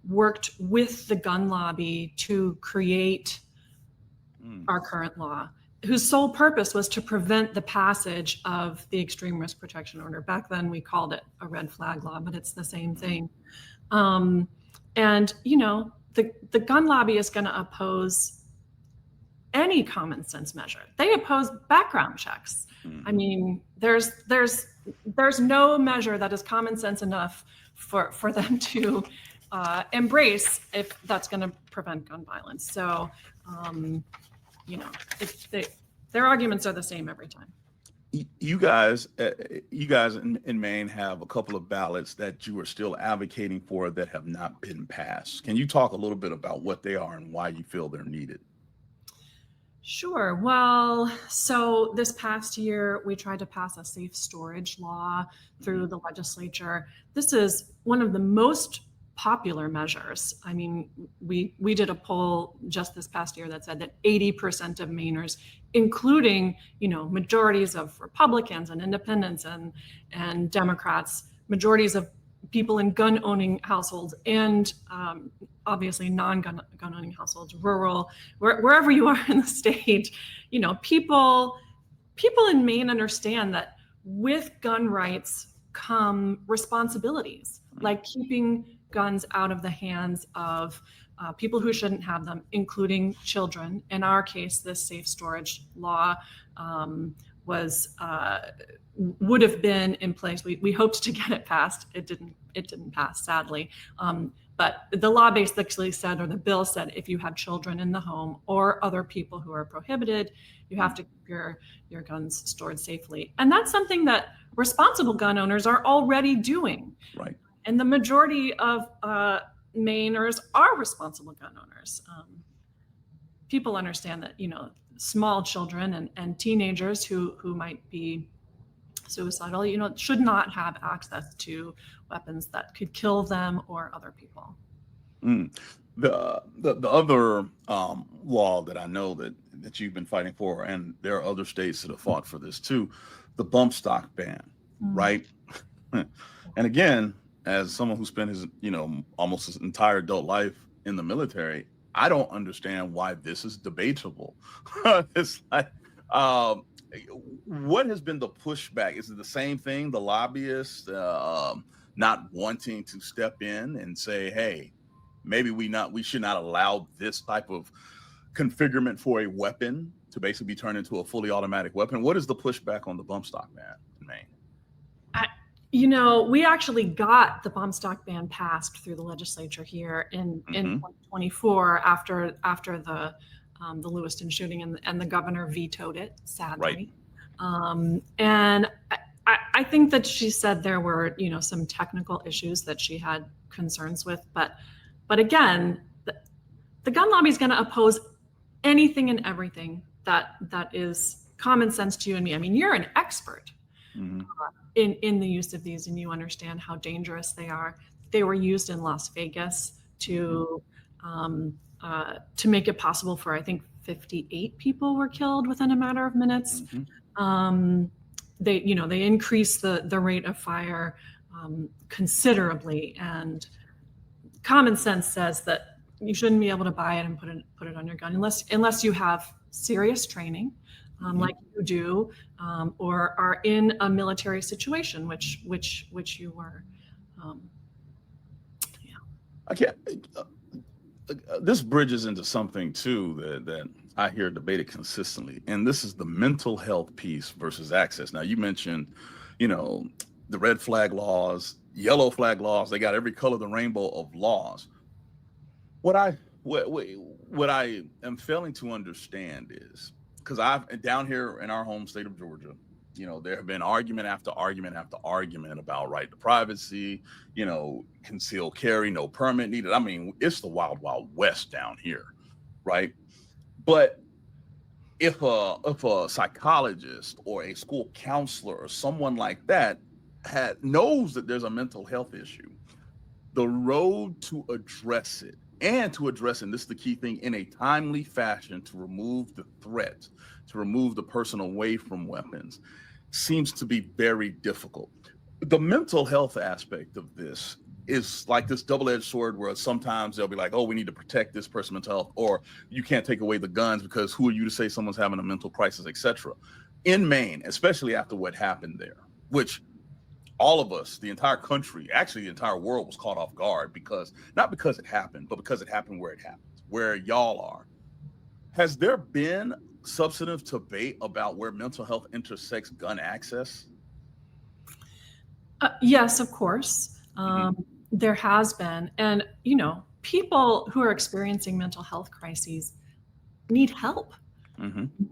worked with the gun lobby to create our current law, whose sole purpose was to prevent the passage of the extreme risk protection order. Back then we called it a red flag law, but it's the same thing. And the gun lobby is going to oppose any common sense measure. They oppose background checks. I mean, there's no measure that is common sense enough for them to embrace if that's going to prevent gun violence. So, their arguments are the same every time. You guys in Maine have a couple of ballots that you are still advocating for that have not been passed. Can you talk a little bit about what they are and why you feel they're needed? Sure. Well, so this past year, we tried to pass a safe storage law through the legislature. This is one of the most popular measures. I mean, we did a poll just this past year that said that 80% of Mainers, including, majorities of Republicans and independents and Democrats, majorities of people in gun-owning households and obviously non-gun owning households, rural, wherever you are in the state, people in Maine understand that with gun rights come responsibilities, like keeping guns out of the hands of people who shouldn't have them, including children. In our case, this safe storage law would have been in place. We hoped to get it passed. It didn't pass, sadly. But the law basically said, or the bill said, if you have children in the home or other people who are prohibited, you have to keep your guns stored safely. And that's something that responsible gun owners are already doing. Right. And the majority of Mainers are responsible gun owners. People understand that, small children and teenagers who might be suicidal, should not have access to weapons that could kill them or other people. The other law that I know that you've been fighting for, and there are other states that have fought for this too, the bump stock ban, right? And again, as someone who spent his, almost his entire adult life in the military, I don't understand why this is debatable. It's like, what has been the pushback? Is it the same thing? The lobbyists not wanting to step in and say, hey, maybe we should not allow this type of configurement for a weapon to basically be turned into a fully automatic weapon? What is the pushback on the bump stock ban in Maine? We actually got the bump stock ban passed through the legislature here in 2024 after the Lewiston shooting, and the governor vetoed it, sadly. Right. And I think that she said there were, some technical issues that she had concerns with, but again, the gun lobby is going to oppose anything and everything that is common sense to you and me. I mean, you're an expert in the use of these, and you understand how dangerous they are. They were used in Las Vegas to make it possible for, I think, 58 people were killed within a matter of minutes. They increased the rate of fire considerably, and common sense says that you shouldn't be able to buy it and put it on your gun unless you have serious training, like you do, or are in a military situation, which you were. Um, yeah. I can't. This bridges into something too that I hear debated consistently, and this is the mental health piece versus access. Now, you mentioned, the red flag laws, yellow flag laws. They got every color of the rainbow of laws. What I am failing to understand is, because I've down here in our home state of Georgia, there have been argument after argument after argument about right to privacy, concealed carry, no permit needed. I mean, it's the wild, wild west down here, right? But if a psychologist or a school counselor or someone like that knows that there's a mental health issue, the road to address it, and this is the key thing, in a timely fashion to remove the threat, to remove the person away from weapons, seems to be very difficult. The mental health aspect of this is like this double-edged sword where sometimes they'll be like, oh, we need to protect this person's mental health, or you can't take away the guns because who are you to say someone's having a mental crisis, etc. In Maine, especially after what happened there, which all of us, the entire country, actually the entire world was caught off guard not because it happened, but because it happened where it happened, where y'all are. Has there been substantive debate about where mental health intersects gun access? Yes, of course. There has been. And, people who are experiencing mental health crises need help,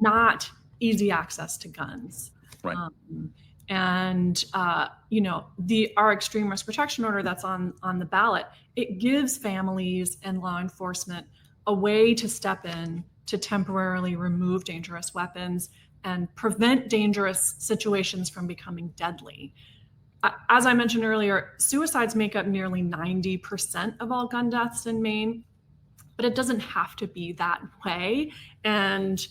not easy access to guns. Right. Our extreme risk protection order that's on the ballot, it gives families and law enforcement a way to step in to temporarily remove dangerous weapons and prevent dangerous situations from becoming deadly. As I mentioned earlier, suicides make up nearly 90% of all gun deaths in Maine, but it doesn't have to be that way. And,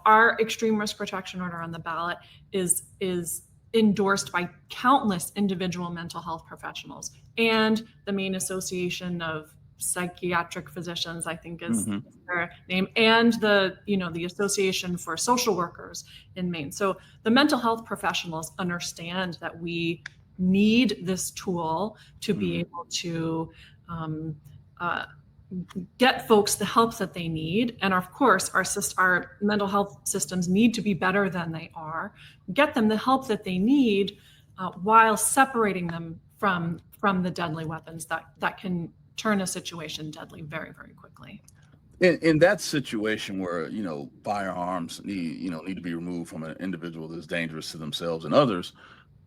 our extreme risk protection order on the ballot is endorsed by countless individual mental health professionals and the Maine Association of Psychiatric Physicians, I think is their name, and the Association for Social Workers in Maine. So the mental health professionals understand that we need this tool to be able to get folks the help that they need. And of course, our mental health systems need to be better than they are. Get them the help that they need while separating them from the deadly weapons that can turn a situation deadly very, very quickly. In that situation where, firearms need to be removed from an individual that's dangerous to themselves and others,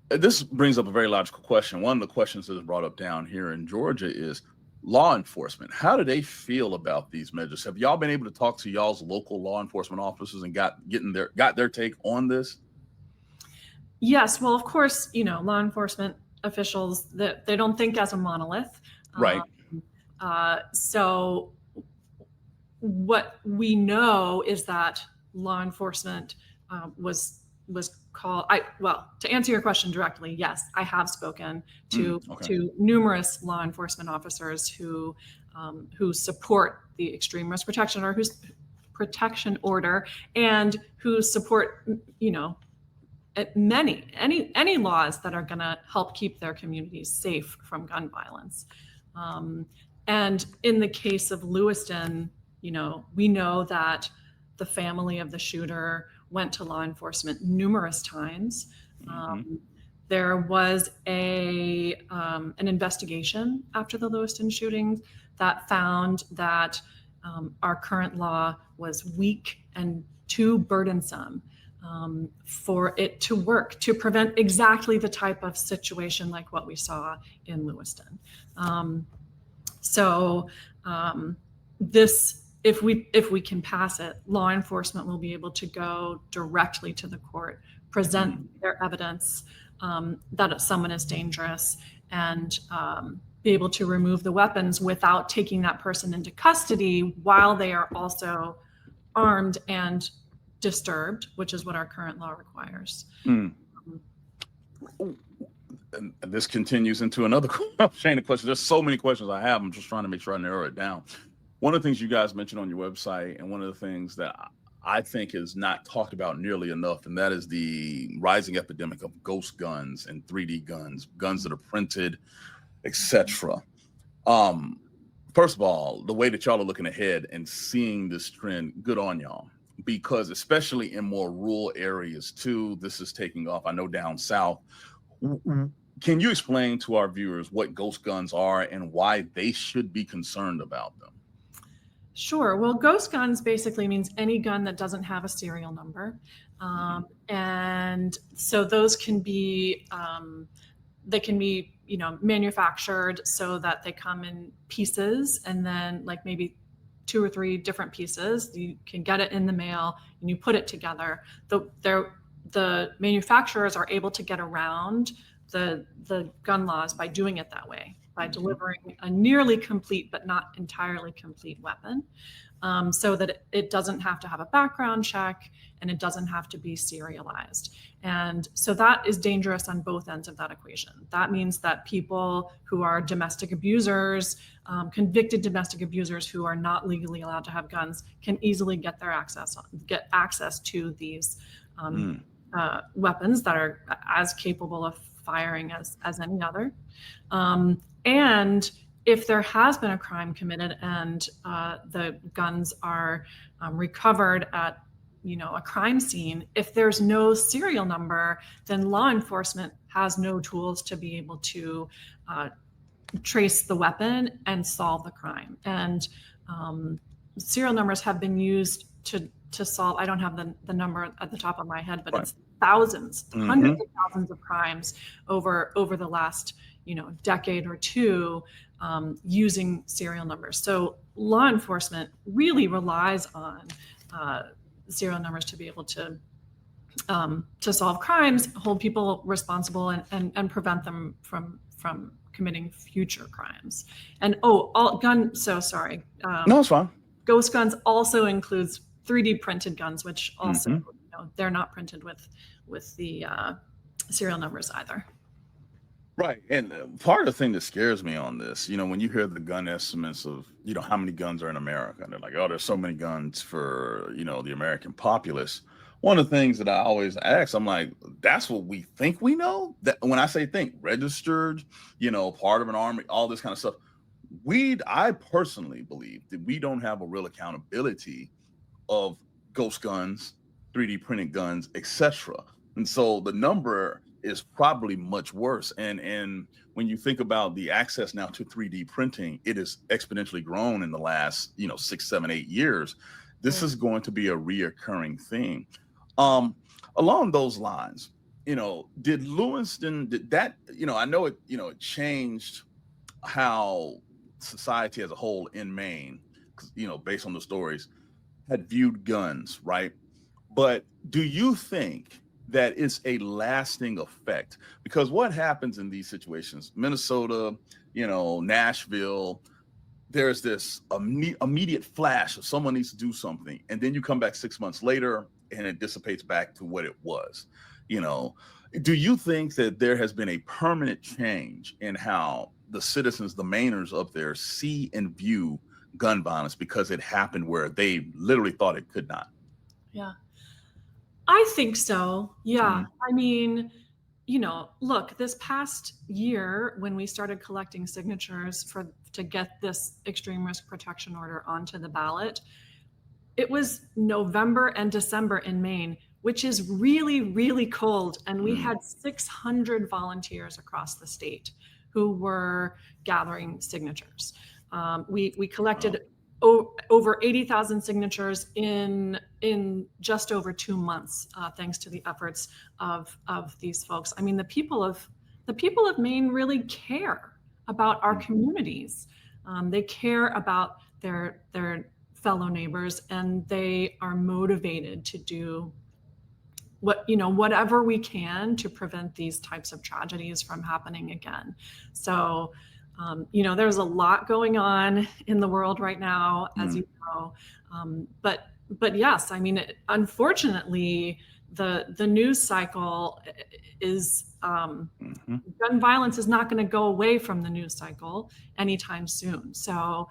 this brings up a very logical question. One of the questions that is brought up down here in Georgia is law enforcement. How do they feel about these measures? Have y'all been able to talk to y'all's local law enforcement officers and got their take on this? Yes. Well, of course, law enforcement officials, that they don't think as a monolith. Right. So what we know is that law enforcement was called. To answer your question directly, yes, I have spoken to numerous law enforcement officers who support the extreme risk protection order, and who support any laws that are going to help keep their communities safe from gun violence. And in the case of Lewiston, we know that the family of the shooter went to law enforcement numerous times. There was an investigation after the Lewiston shootings that found that our current law was weak and too burdensome for it to work to prevent exactly the type of situation like what we saw in Lewiston. If we can pass it, law enforcement will be able to go directly to the court, present their evidence that someone is dangerous, and be able to remove the weapons without taking that person into custody while they are also armed and disturbed, which is what our current law requires. And this continues into another chain of questions. There's so many questions I have. I'm just trying to make sure I narrow it down. One of the things you guys mentioned on your website, and one of the things that I think is not talked about nearly enough, and that is the rising epidemic of ghost guns and 3D guns that are printed etc. First of all, the way that y'all are looking ahead and seeing this trend, good on y'all, because especially in more rural areas too, this is taking off. I know down south. Can you explain to our viewers what ghost guns are and why they should be concerned about them? Sure. Well, ghost guns basically means any gun that doesn't have a serial number. And so those can be, manufactured so that they come in pieces, and then like maybe 2 or 3 different pieces. You can get it in the mail and you put it together. The manufacturers are able to get around the gun laws by doing it that way, by delivering a nearly complete but not entirely complete weapon, so that it doesn't have to have a background check and it doesn't have to be serialized. And so that is dangerous on both ends of that equation. That means that people who are domestic abusers, convicted domestic abusers who are not legally allowed to have guns, can easily get access to these weapons that are as capable of firing as any other. And if there has been a crime committed and the guns are recovered at a crime scene, if there's no serial number, then law enforcement has no tools to be able to trace the weapon and solve the crime. And serial numbers have been used to solve, I don't have the number at the top of my head, but it's thousands, hundreds of thousands of crimes over the last decade or two, using serial numbers. So law enforcement really relies on serial numbers to be able to solve crimes, hold people responsible, and prevent them from committing future crimes. And no, it's fine. Ghost guns also includes 3D printed guns, which also they're not printed with the serial numbers either. Right. And part of the thing that scares me on this, when you hear the gun estimates of, how many guns are in America, and they're like, oh, there's so many guns for, the American populace. One of the things that I always ask, I'm like, that's what we think we know? That when I say think, registered, part of an army, all this kind of stuff. I personally believe that we don't have a real accountability of ghost guns, 3D printed guns, etc. And so the number is probably much worse. And when you think about the access now to 3D printing, it is exponentially grown in the last, 6, 7, 8 years. This is going to be a reoccurring thing. Along those lines, did Lewiston, I know it, it changed how society as a whole in Maine, based on the stories, had viewed guns, right? But do you think that it's a lasting effect? Because what happens in these situations, Minnesota, Nashville, there's this immediate flash of someone needs to do something. And then you come back 6 months later and it dissipates back to what it was. Do you think that there has been a permanent change in how the citizens, the Mainers up there, see and view gun violence because it happened where they literally thought it could not? Yeah. I think so. Yeah. I mean, look, this past year when we started collecting signatures to get this extreme risk protection order onto the ballot, it was November and December in Maine, which is really, really cold. And we had 600 volunteers across the state who were gathering signatures. We collected over 80,000 signatures in just over 2 months, thanks to the efforts of these folks. I mean, the people of Maine really care about our communities. They care about their fellow neighbors, and they are motivated to do whatever we can to prevent these types of tragedies from happening again. So there's a lot going on in the world right now, as you know. But yes, I mean, unfortunately, the news cycle is gun violence is not going to go away from the news cycle anytime soon. So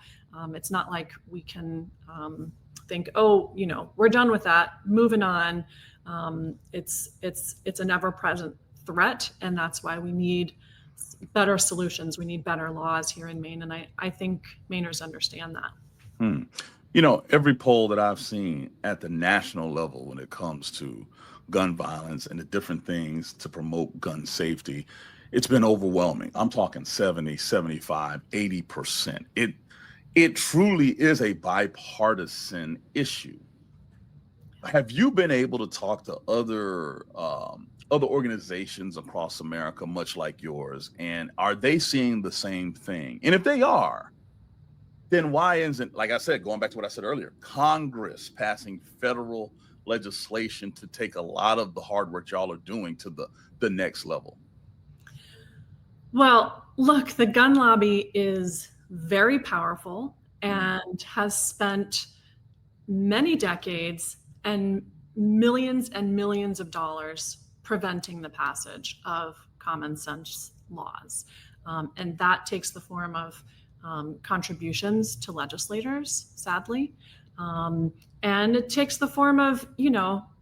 it's not like we can think, we're done with that, moving on. It's an ever-present threat, and that's why we need better solutions. We need better laws here in Maine. And I think Mainers understand that. You know, every poll that I've seen at the national level when it comes to gun violence and the different things to promote gun safety, it's been overwhelming. I'm talking 70, 75, 80%. It truly is a bipartisan issue. Have you been able to talk to other organizations across America, much like yours, and are they seeing the same thing? And if they are, then why isn't, like I said, going back to what I said earlier, Congress passing federal legislation to take a lot of the hard work y'all are doing to the next level? Well, look, the gun lobby is very powerful and has spent many decades and millions of dollars preventing the passage of common sense laws. And that takes the form of contributions to legislators, sadly. And it takes the form of,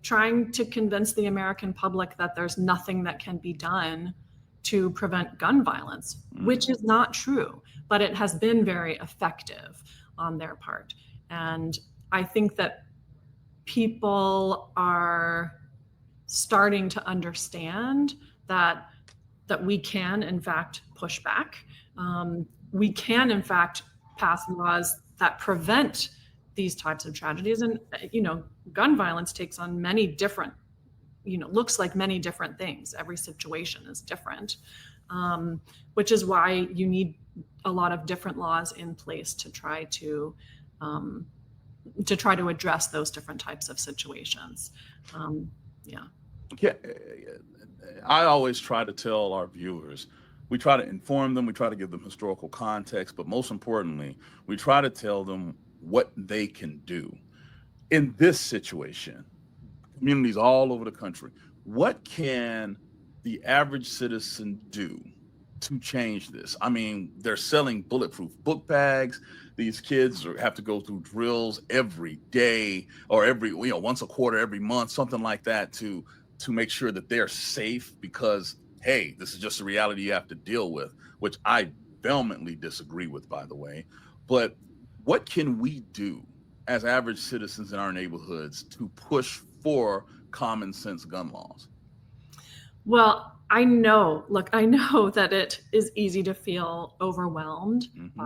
trying to convince the American public that there's nothing that can be done to prevent gun violence, which is not true, but it has been very effective on their part. And I think that people are starting to understand that we can, in fact, push back. We can, in fact, pass laws that prevent these types of tragedies. And, gun violence takes on many different, looks like many different things. Every situation is different, which is why you need a lot of different laws in place to try to address those different types of situations. Yeah. I always try to tell our viewers, we try to inform them, we try to give them historical context, but most importantly, we try to tell them what they can do in this situation. Communities all over the country, what can the average citizen do to change this? I mean, they're selling bulletproof book bags. These kids have to go through drills every day or once a quarter, every month, something like that to make sure that they're safe, because, hey, this is just a reality you have to deal with, which I vehemently disagree with, by the way. But what can we do as average citizens in our neighborhoods to push for common sense gun laws? Well, I know that it is easy to feel overwhelmed by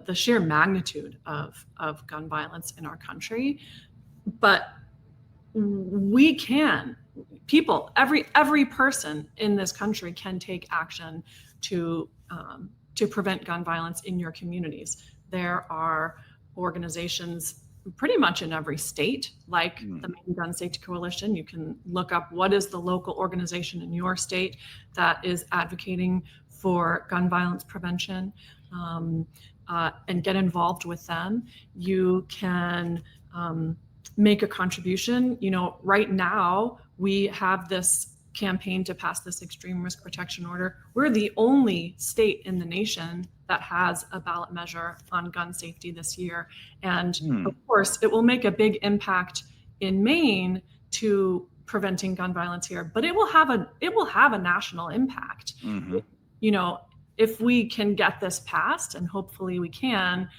the sheer magnitude of gun violence in our country. But we can, every person in this country can take action to prevent gun violence in your communities. There are organizations pretty much in every state, like the Maine Gun Safety Coalition. You can look up what is the local organization in your state that is advocating for gun violence prevention, and get involved with them. You can make a contribution. Right now we have this campaign to pass this extreme risk protection order. We're the only state in the nation that has a ballot measure on gun safety this year. And of course, it will make a big impact in Maine to preventing gun violence here, but it will have a national impact. If we can get this passed, and hopefully we can,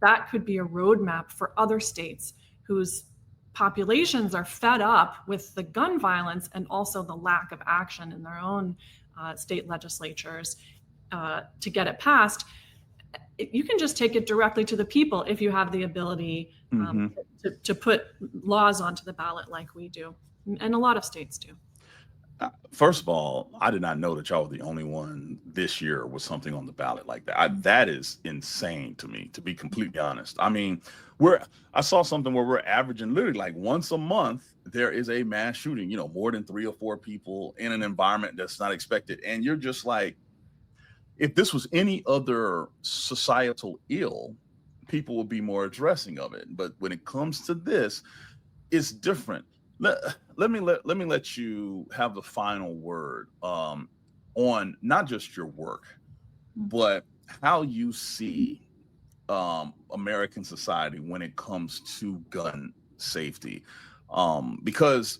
that could be a roadmap for other states whose populations are fed up with the gun violence and also the lack of action in their own state legislatures to get it passed. You can just take it directly to the people if you have the ability to put laws onto the ballot like we do, and a lot of states do. First of all, I did not know that y'all were the only one this year with something on the ballot like that. That is insane to me, to be completely honest. I mean, I saw something where we're averaging literally like once a month, there is a mass shooting, more than 3 or 4 people in an environment that's not expected. And you're just like, if this was any other societal ill, people would be more addressing of it. But when it comes to this, it's different. Let me let you have the final word on not just your work, but how you see American society when it comes to gun safety, because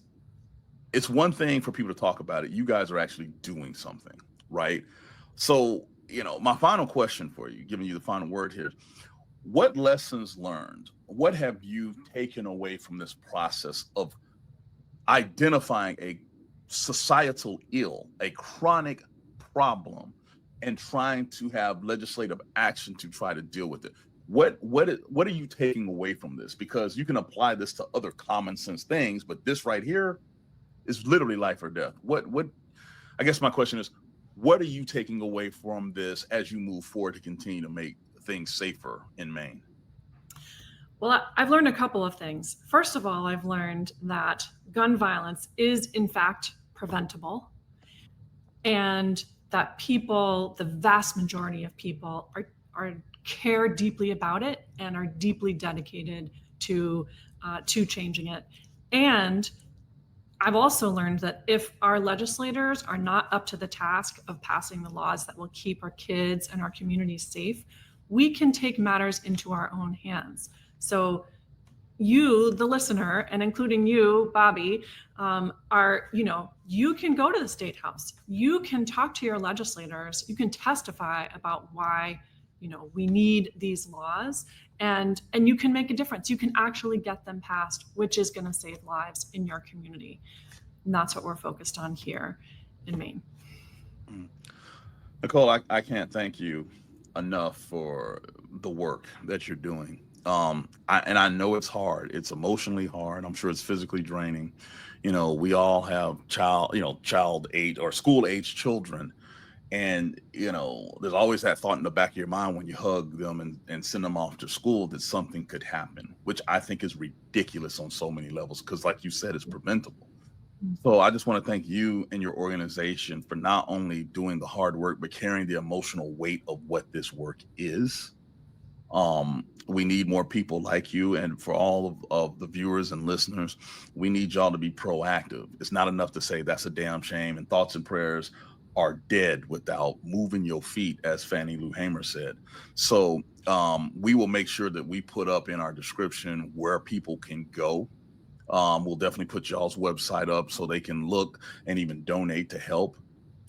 it's one thing for people to talk about it. You guys are actually doing something, right? So, my final question for you, giving you the final word here, what lessons learned, what have you taken away from this process of identifying a societal ill, a chronic problem, and trying to have legislative action to try to deal with it? What are you taking away from this? Because you can apply this to other common sense things, but this right here is literally life or death. What I guess my question is, what are you taking away from this as you move forward to continue to make things safer in Maine? Well, I've learned a couple of things. First of all, I've learned that gun violence is in fact preventable, and that people, the vast majority of people, are care deeply about it and are deeply dedicated to changing it. And I've also learned that if our legislators are not up to the task of passing the laws that will keep our kids and our communities safe, we can take matters into our own hands. So you, the listener, and including you, Bobby, you can go to the State House. You can talk to your legislators. You can testify about why, we need these laws, and you can make a difference. You can actually get them passed, which is going to save lives in your community. And that's what we're focused on here in Maine. Nicole, I can't thank you enough for the work that you're doing. I know it's hard. It's emotionally hard. I'm sure it's physically draining. We all have child age or school age children. And, there's always that thought in the back of your mind when you hug them and send them off to school that something could happen, which I think is ridiculous on so many levels, because like you said, it's preventable. So I just want to thank you and your organization for not only doing the hard work, but carrying the emotional weight of what this work is. We need more people like you, and for all of the viewers and listeners, we need y'all to be proactive. It's not enough to say that's a damn shame and thoughts and prayers are dead without moving your feet, as Fannie Lou Hamer said. So we will make sure that we put up in our description where people can go. We'll definitely put y'all's website up so they can look and even donate to help.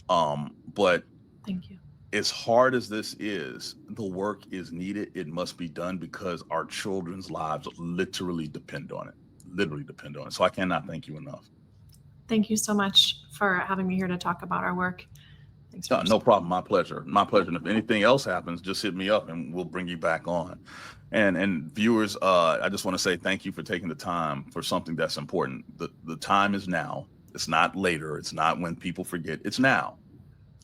But Thank you. as hard as this is, the work is needed. It must be done because our children's lives literally depend on it. So I cannot thank you enough. Thank you so much for having me here to talk about our work. Thanks. No problem. My pleasure. And if anything else happens, just hit me up and we'll bring you back on. And viewers, I just want to say thank you for taking the time for something that's important. The time is now. It's not later. It's not when people forget. It's now.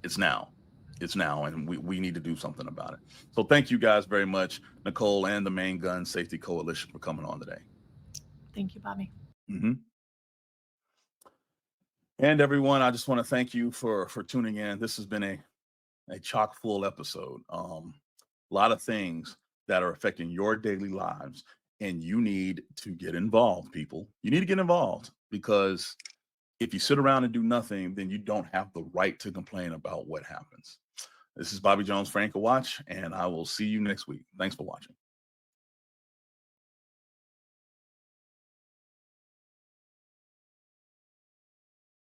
And we need to do something about it. So thank you guys very much, Nicole and the Maine Gun Safety Coalition, for coming on today. Thank you, Bobby. Mm-hmm. And everyone, I just want to thank you for tuning in. This has been a chock full episode. A lot of things that are affecting your daily lives, and you need to get involved, people. You need to get involved, because if you sit around and do nothing, then you don't have the right to complain about what happens. This is Bobby Jones, Frank Watch, and I will see you next week. Thanks for watching.